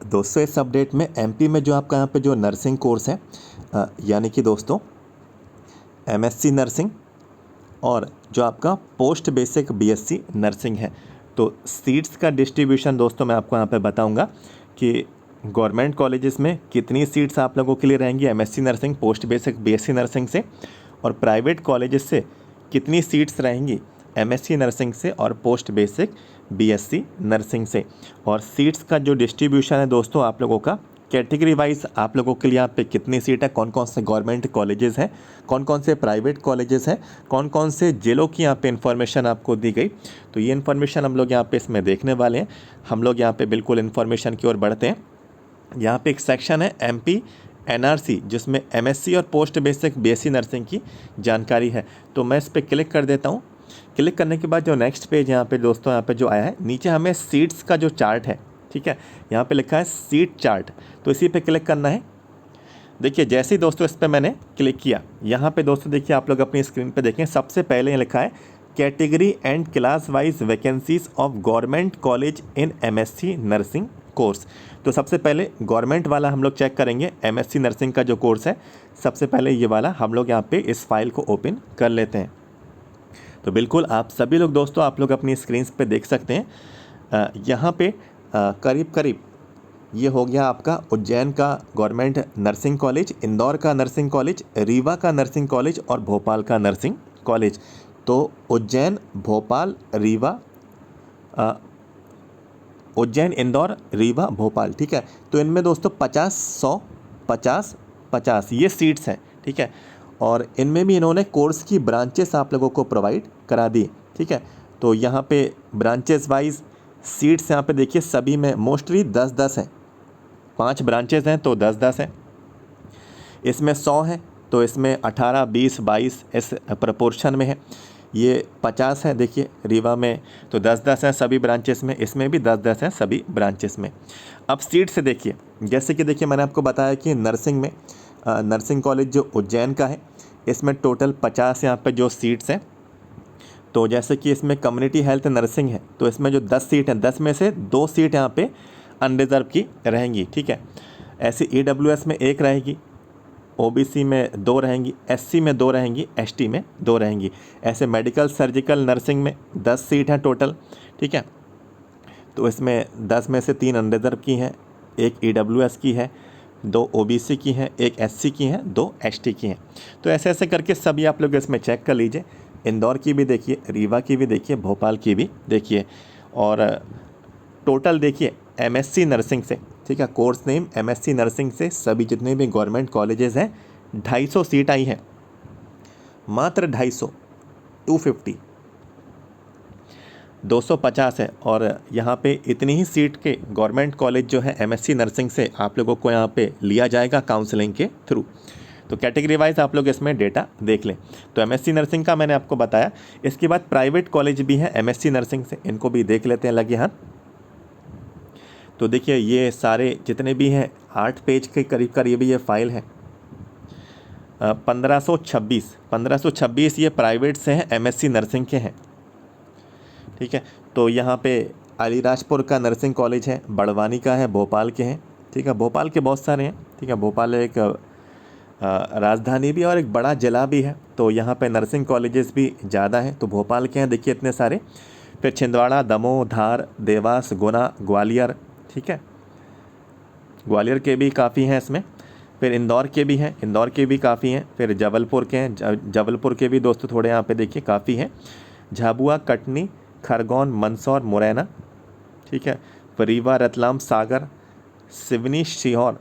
दोस्तों इस अपडेट में एमपी में जो आपका यहाँ पे जो नर्सिंग कोर्स है यानी कि दोस्तों एमएससी नर्सिंग और जो आपका पोस्ट बेसिक बीएससी नर्सिंग है, तो सीट्स का डिस्ट्रीब्यूशन दोस्तों मैं आपको यहाँ पे बताऊंगा कि गवर्नमेंट कॉलेजेस में कितनी सीट्स आप लोगों के लिए रहेंगी MSc nursing post basic BSc nursing से, और प्राइवेट कॉलेजेस से कितनी सीट्स रहेंगी एमएससी नर्सिंग से और पोस्ट बेसिक बीएससी नर्सिंग से। और सीट्स का जो डिस्ट्रीब्यूशन है दोस्तों आप लोगों का कैटेगरी वाइज आप लोगों के लिए यहाँ पे कितनी सीट है, कौन कौन से गवर्नमेंट कॉलेजेस हैं, कौन कौन से प्राइवेट कॉलेजेस हैं, कौन कौन से जिलों की यहाँ पे इन्फॉर्मेशन आपको दी गई। तो ये इन्फॉर्मेशन हम लोग यहाँ पे इसमें देखने वाले हैं। हम लोग यहाँ पे बिल्कुल इन्फॉर्मेशन की ओर बढ़ते हैं। यहाँ पे एक सेक्शन है एमपी एनआरसी जिसमें एमएससी और पोस्ट बेसिक बीएससी नर्सिंग की जानकारी है। तो मैं इस पर क्लिक कर देता हूँ। क्लिक करने के बाद जो नेक्स्ट पेज यहाँ पे दोस्तों यहाँ पे जो आया है, नीचे हमें सीट्स का जो चार्ट है, ठीक है, यहाँ पे लिखा है सीट चार्ट, तो इसी पे क्लिक करना है। देखिए जैसे ही दोस्तों इस पर मैंने क्लिक किया, यहाँ पे दोस्तों देखिए आप लोग अपनी स्क्रीन पे देखें, सबसे पहले लिखा है category and class wise vacancies of government college in MSc nursing course. तो सबसे पहले गवर्नमेंट वाला हम लोग चेक करेंगे, एमएससी नर्सिंग का जो कोर्स है सबसे पहले ये वाला हम लोग यहाँ पे इस फाइल को ओपन कर लेते हैं। तो बिल्कुल आप सभी लोग दोस्तों आप लोग अपनी स्क्रीन पे देख सकते हैं। यहाँ पे करीब करीब ये हो गया आपका उज्जैन का गवर्नमेंट नर्सिंग कॉलेज, इंदौर का नर्सिंग कॉलेज, रीवा का नर्सिंग कॉलेज और भोपाल का नर्सिंग कॉलेज। तो उज्जैन, भोपाल, रीवा, उज्जैन, इंदौर, रीवा, भोपाल, ठीक है। तो इनमें दोस्तों 50, 100, 50, 50 ये सीट्स हैं, ठीक है। और इनमें भी इन्होंने कोर्स की ब्रांचेस आप लोगों को प्रोवाइड करा दी, ठीक है। तो यहाँ पे ब्रांचेस वाइज सीट्स यहाँ पे देखिए सभी में मोस्टली 10-10 हैं, 5 ब्रांचेस हैं तो 10-10 हैं। इसमें 100 हैं तो इसमें 18, 20, 22 इस प्रपोर्शन में है। ये 50 है देखिए रीवा में, तो 10-10 हैं सभी ब्रांचेस में, इसमें भी 10-10 हैं सभी ब्रांचेस में। अब सीट से देखिए, जैसे कि देखिए मैंने आपको बताया कि नर्सिंग में नर्सिंग कॉलेज जो उज्जैन का है इसमें टोटल 50 यहाँ पे जो सीट्स हैं। तो जैसे कि इसमें कम्युनिटी हेल्थ नर्सिंग है तो इसमें जो 10 सीट हैं 10 में से 2 सीट यहाँ पे अनरिजर्व की रहेंगी, ठीक है। ऐसे ईडब्ल्यूएस में 1 रहेगी, ओबीसी में 2 रहेंगी, एससी में 2 रहेंगी, एसटी में 2 रहेंगी। ऐसे मेडिकल सर्जिकल नर्सिंग में 10 सीट हैं टोटल, ठीक है। तो इसमें 10 में से 3 अनरिजर्व की हैं, 1 ईडब्ल्यूएस की है, 2 ओबीसी की हैं, 1 एससी की हैं, 2 एसटी की हैं। तो ऐसे ऐसे करके सभी आप लोग इसमें चेक कर लीजिए। इंदौर की भी देखिए, रीवा की भी देखिए, भोपाल की भी देखिए। और टोटल देखिए एमएससी नर्सिंग से, ठीक है, कोर्स नेम एमएससी नर्सिंग से सभी जितने भी गवर्नमेंट कॉलेजेस हैं 250 सीट आई हैं, मात्र 250, 250, 250 है। और यहाँ पे इतनी ही सीट के गवर्नमेंट कॉलेज जो है एमएससी नर्सिंग से आप लोगों को यहाँ पे लिया जाएगा काउंसलिंग के थ्रू। तो कैटेगरी वाइज आप लोग इसमें डेटा देख लें। तो एमएससी नर्सिंग का मैंने आपको बताया। इसके बाद प्राइवेट कॉलेज भी हैं एमएससी नर्सिंग से, इनको भी देख लेते हैं लगे हाथ। तो देखिए ये सारे जितने भी हैं 8 पेज के करीब करीब ये फाइल है। 1526 ये प्राइवेट से हैं, एमएससी नर्सिंग के हैं, ठीक है। तो यहाँ पे अलीराजपुर का नर्सिंग कॉलेज है, बड़वानी का है, भोपाल के हैं, ठीक है। भोपाल के बहुत सारे हैं, ठीक है। भोपाल एक राजधानी भी और एक बड़ा जिला भी है, तो यहाँ पे नर्सिंग कॉलेजेस भी ज़्यादा हैं। तो भोपाल के हैं देखिए इतने सारे। फिर छिंदवाड़ा, दमोह, धार, देवास, गुना, ग्वालियर, ठीक है, ग्वालियर के भी काफ़ी हैं इसमें। फिर इंदौर के भी हैं, इंदौर के भी काफ़ी हैं। फिर जबलपुर के हैं, जबलपुर के भी दोस्तों थोड़े यहाँ पे देखिए काफ़ी हैं। झाबुआ, कटनी, खरगोन, मंदसौर, मुरैना, ठीक है। फिर रीवा, रतलाम, सागर, सिवनी, सीहोर,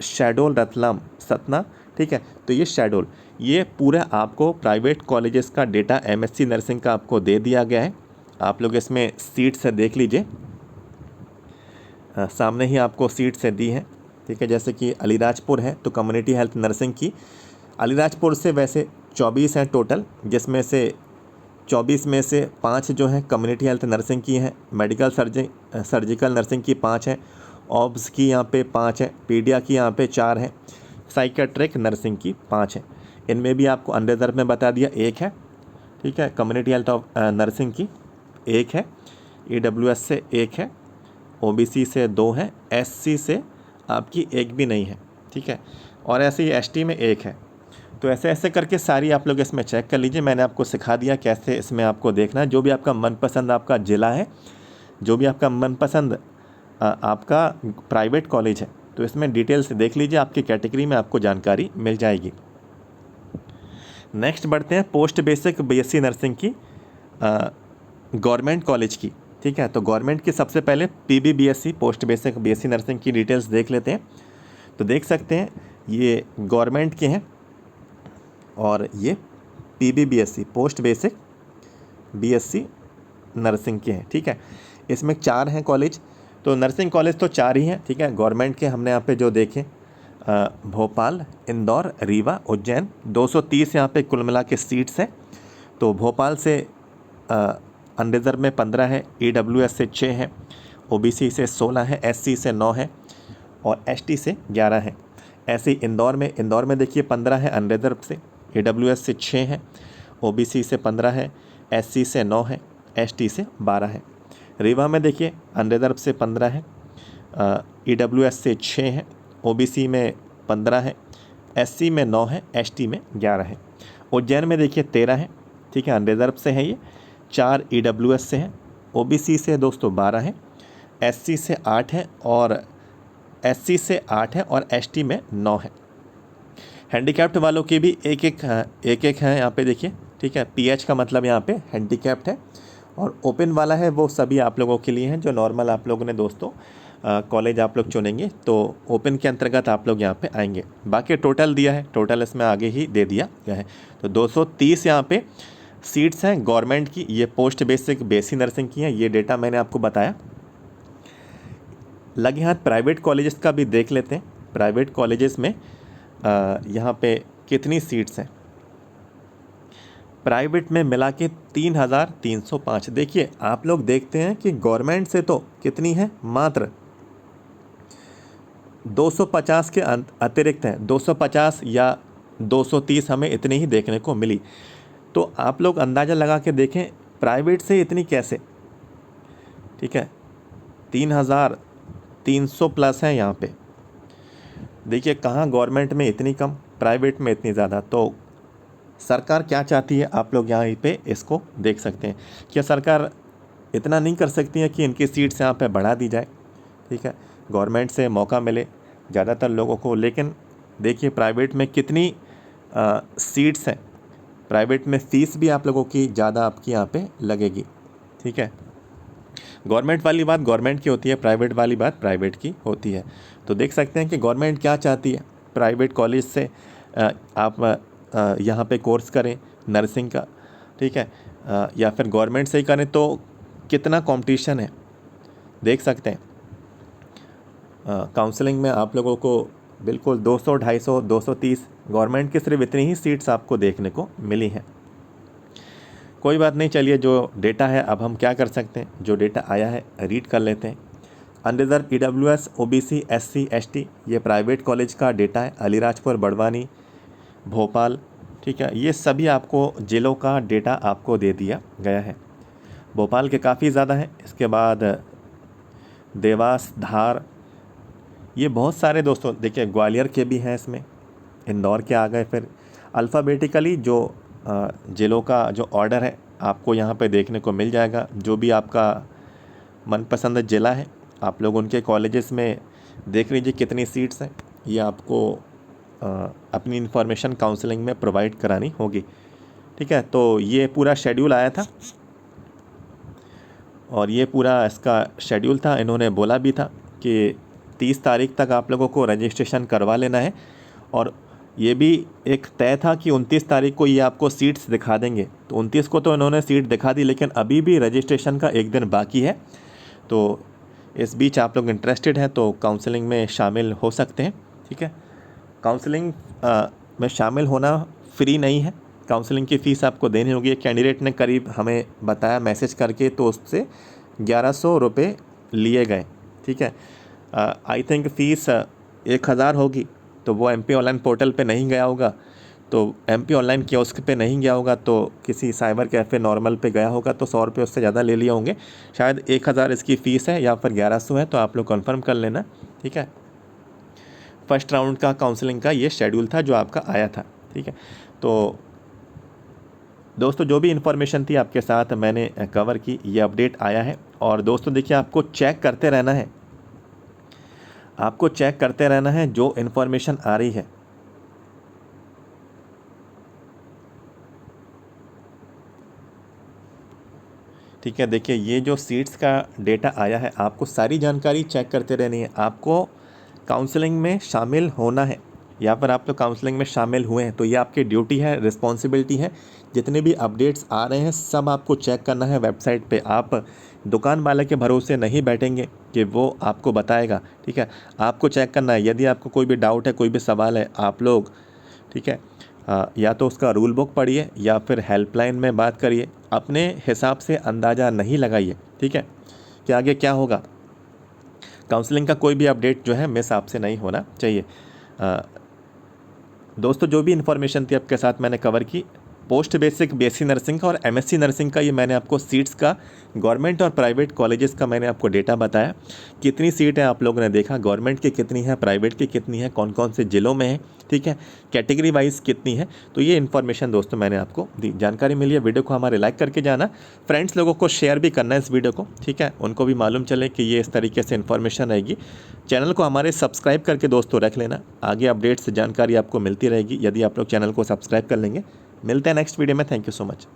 शहडोल, रतलाम, सतना, ठीक है। तो ये शहडोल, ये पूरा आपको प्राइवेट कॉलेजेस का डेटा एमएससी नर्सिंग का आपको दे दिया गया है। आप लोग इसमें सीट से देख लीजिए, सामने ही आपको सीट से दी है, ठीक है। जैसे कि अलीराजपुर है तो कम्युनिटी हेल्थ नर्सिंग की अलीराजपुर से वैसे 24 हैं टोटल, जिसमें से 24 में से 5 जो हैं कम्युनिटी हेल्थ नर्सिंग की हैं, मेडिकल सर्जिकल नर्सिंग की 5 हैं, ऑब्स की यहाँ पे 5 है, पीडिया की यहाँ पे 4 हैं, साइकेट्रिक नर्सिंग की 5 है। इनमें भी आपको अनरिजर्व में बता दिया 1 है, ठीक है। कम्युनिटी हेल्थ ऑफ नर्सिंग की 1 है, ईडब्ल्यूएस से 1 है, ओबीसी से 2 है, एससी से आपकी एक भी नहीं है, ठीक है, और ऐसे ही एसटी में 1 है। तो ऐसे ऐसे करके सारी आप लोग इसमें चेक कर लीजिए। मैंने आपको सिखा दिया कैसे इसमें आपको देखना है। जो भी आपका मनपसंद आपका ज़िला है, जो भी आपका मनपसंद आपका प्राइवेट कॉलेज है, तो इसमें डिटेल से देख लीजिए, आपकी कैटेगरी में आपको जानकारी मिल जाएगी। नेक्स्ट बढ़ते हैं पोस्ट बेसिक बीएससी नर्सिंग की गवर्नमेंट कॉलेज की, ठीक है। तो गवर्नमेंट की सबसे पहले PBBSc post basic BSc nursing की डिटेल्स देख लेते हैं। तो देख सकते हैं ये गवर्नमेंट के हैं और ये PBBSc post basic BSc nursing के हैं, ठीक है। इसमें 4 हैं कॉलेज, तो नर्सिंग कॉलेज तो 4 ही हैं, ठीक है। गवर्नमेंट के हमने यहाँ पे जो देखे भोपाल, इंदौर, रीवा, उज्जैन, 230 यहाँ पे कुल मिला के सीट्स हैं। तो भोपाल से अनरिजर्व में 15 है, ईडब्ल्यूएस से 6 है, ओबीसी से 16 है, एससी से 9 है और एसटी से 11 है। ऐसे ही इंदौर में देखिए 15 है अनरिजर्व से, ईडब्ल्यूएस से 6 है, ओबीसी से 15 है, एससी से 9 है, एसटी से 12 है। रीवा में देखिए अनरिजर्व से 15 है, ईडब्ल्यूएस से 6 है, ओबीसी में 15 है, एससी में 9 है, एसटी में 11 है। उज्जैन में देखिए 13 है, ठीक है, अनरिजर्व से है ये, 4 ईडब्ल्यूएस से है, ओबीसी से दोस्तों 12 है, एससी से 8 है और एससी से 8 है और एसटी में 9 है। हैंडीकैप्ड वालों की भी एक एक है यहाँ पे देखिए, ठीक है। पीएच का मतलब यहाँ पे हैंडीकैप्ड है और ओपन वाला है वो सभी आप लोगों के लिए हैं जो नॉर्मल आप लोगों ने दोस्तों कॉलेज आप लोग चुनेंगे तो ओपन के अंतर्गत आप लोग यहाँ पे आएंगे। बाकी टोटल दिया है, टोटल इसमें आगे ही दे दिया गया है। तो 230 यहाँ पे सीट्स हैं गवर्नमेंट की, ये पोस्ट बेसिक बीएससी नर्सिंग की हैं, ये डेटा मैंने आपको बताया। लगे हाथ प्राइवेट कॉलेजेस का भी देख लेते हैं। प्राइवेट कॉलेजेस में यहाँ पे कितनी सीट्स हैं। प्राइवेट में मिला के 3,305। देखिए आप लोग देखते हैं कि गवर्नमेंट से तो कितनी है, मात्र 250 के अतिरिक्त हैं, 250 या 230 हमें इतनी ही देखने को मिली। तो आप लोग अंदाज़ा लगा के देखें प्राइवेट से इतनी कैसे, ठीक है। 3,300 प्लस है यहाँ पे। देखिए कहाँ गवर्नमेंट में इतनी कम, प्राइवेट में इतनी ज़्यादा। तो सरकार क्या चाहती है आप लोग यहाँ पे इसको देख सकते हैं। क्या सरकार इतना नहीं कर सकती है कि इनकी सीट्स यहाँ पे बढ़ा दी जाए, ठीक है, गवर्नमेंट से मौका मिले ज़्यादातर लोगों को। लेकिन देखिए प्राइवेट में कितनी सीट्स हैं, प्राइवेट में फ़ीस भी आप लोगों की ज़्यादा आपकी यहाँ पे लगेगी, ठीक है। गवर्नमेंट वाली बात गवर्नमेंट की होती है, प्राइवेट वाली बात प्राइवेट की होती है। तो देख सकते हैं कि गवर्नमेंट क्या चाहती है, प्राइवेट कॉलेज से आप यहाँ पे कोर्स करें नर्सिंग का, ठीक है, या फिर गवर्नमेंट से ही करें तो कितना कंपटीशन है देख सकते हैं। काउंसलिंग में आप लोगों को बिल्कुल 200, 250, 230 गवर्नमेंट की सिर्फ इतनी ही सीट्स आपको देखने को मिली हैं। कोई बात नहीं, चलिए जो डेटा है अब हम क्या कर सकते हैं, जो डेटा आया है रीड कर लेते हैं। Unreserved EWS, OBC, SC, ST, ये प्राइवेट कॉलेज का डेटा है। अलीराजपुर, बड़वानी, भोपाल, ठीक है, ये सभी आपको जिलों का डेटा आपको दे दिया गया है। भोपाल के काफ़ी ज़्यादा हैं, इसके बाद देवास, धार, ये बहुत सारे दोस्तों देखिए, ग्वालियर के भी हैं इसमें, इंदौर के आ गए। फिर अल्फ़ाबेटिकली जो जिलों का जो ऑर्डर है आपको यहाँ पे देखने को मिल जाएगा। जो भी आपका मनपसंद ज़िला है आप लोग उनके कॉलेजेस में देख लीजिए कितनी सीट्स हैं, ये आपको अपनी इन्फॉर्मेशन काउंसलिंग में प्रोवाइड करानी होगी, ठीक है। तो ये पूरा शेड्यूल आया था और ये पूरा इसका शेड्यूल था। इन्होंने बोला भी था कि 30 तारीख तक आप लोगों को रजिस्ट्रेशन करवा लेना है और ये भी एक तय था कि 29 तारीख को ये आपको सीट्स दिखा देंगे। तो 29 को तो इन्होंने सीट दिखा दी, लेकिन अभी भी रजिस्ट्रेशन का एक दिन बाकी है। तो इस बीच आप लोग इंटरेस्टेड हैं तो काउंसलिंग में शामिल हो सकते हैं, ठीक है। काउंसलिंग में शामिल होना फ्री नहीं है, काउंसलिंग की फ़ीस आपको देनी होगी। कैंडिडेट ने करीब हमें बताया मैसेज करके, तो उससे 1100 रुपये लिए गए, ठीक है। आई थिंक फ़ीस 1000 होगी, तो वो एमपी ऑनलाइन पोर्टल पे नहीं गया होगा, तो MP ऑनलाइन कियोस्क पे नहीं गया होगा तो किसी साइबर कैफ़े नॉर्मल पे गया होगा तो 100 रुपये उससे ज़्यादा ले लिए होंगे। शायद 1000 इसकी फ़ीस है या फिर 1100 है, तो आप लोग कन्फर्म कर लेना, ठीक है। फर्स्ट राउंड का काउंसलिंग का ये शेड्यूल था जो आपका आया था, ठीक है। तो दोस्तों जो भी इन्फॉर्मेशन थी आपके साथ मैंने कवर की, ये अपडेट आया है। और दोस्तों देखिए, आपको चेक करते रहना है, आपको चेक करते रहना है जो इन्फॉर्मेशन आ रही है। ठीक है, देखिए ये जो सीट्स का डेटा आया है, आपको सारी जानकारी चेक करते रहनी है। आपको काउंसलिंग में शामिल होना है, या फिर आप तो काउंसलिंग में शामिल हुए हैं तो ये आपकी ड्यूटी है, रिस्पॉन्सिबिलिटी है। जितने भी अपडेट्स आ रहे हैं सब आपको चेक करना है वेबसाइट पे। आप दुकान वाले के भरोसे नहीं बैठेंगे कि वो आपको बताएगा, ठीक है। आपको चेक करना है। यदि आपको कोई भी डाउट है, कोई भी सवाल है, आप लोग, ठीक है, या तो उसका रूल बुक पढ़िए या फिर हेल्पलाइन में बात करिए। अपने हिसाब से अंदाज़ा नहीं लगाइए, ठीक है, कि आगे क्या होगा। काउंसलिंग का कोई भी अपडेट जो है मिस आपसे नहीं होना चाहिए। दोस्तों जो भी इन्फॉर्मेशन थी आपके साथ मैंने कवर की। पोस्ट बेसिक BSc नर्सिंग का और MSc नर्सिंग का ये मैंने आपको सीट्स का, गवर्नमेंट और प्राइवेट कॉलेजेस का मैंने आपको डेटा बताया। कितनी सीट है आप लोगों ने देखा, गवर्नमेंट की कितनी है, प्राइवेट की कितनी है, कौन कौन से ज़िलों में है, ठीक है, कैटेगरी वाइज कितनी है। तो ये इन्फॉर्मेशन दोस्तों मैंने आपको दी। जानकारी मिली है, वीडियो को हमारे लाइक करके जाना, फ्रेंड्स लोगों को शेयर भी करना है इस वीडियो को, ठीक है, उनको भी मालूम चले कि ये इस तरीके से इन्फॉर्मेशन रहेगी। चैनल को हमारे सब्सक्राइब करके दोस्तों रख लेना, आगे अपडेट्स जानकारी आपको मिलती रहेगी यदि आप लोग चैनल को सब्सक्राइब कर लेंगे। मिलते हैं नेक्स्ट वीडियो में। Thank you so much.